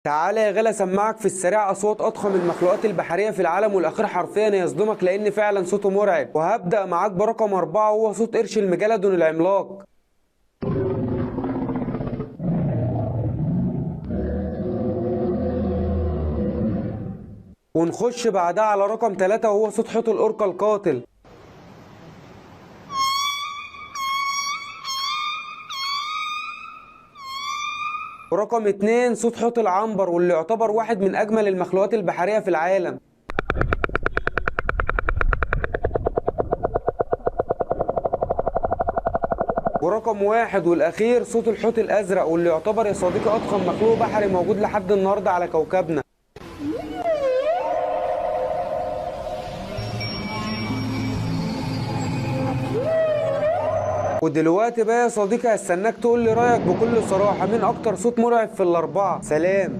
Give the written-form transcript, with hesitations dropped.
تعالى يا غلا اسمعك في السريع اصوات اضخم المخلوقات البحريه في العالم، والاخير حرفيا يصدمك لان فعلا صوته مرعب. وهبدا معاك برقم 4 وهو صوت قرش الميجالودون العملاق. ونخش بعدها على رقم 3 وهو صوت حوت الأوركا القاتل. ورقم 2 صوت حوت العنبر، واللي يعتبر واحد من أجمل المخلوقات البحرية في العالم. ورقم 1 والأخير صوت الحوت الأزرق، واللي يعتبر يا صديقي أضخم مخلوق بحري موجود لحد النهاردة على كوكبنا. ودلوقتي بقى يا صديقي هستناك تقول لي رأيك بكل صراحة، مين أكتر صوت مرعب في الأربعة؟ سلام.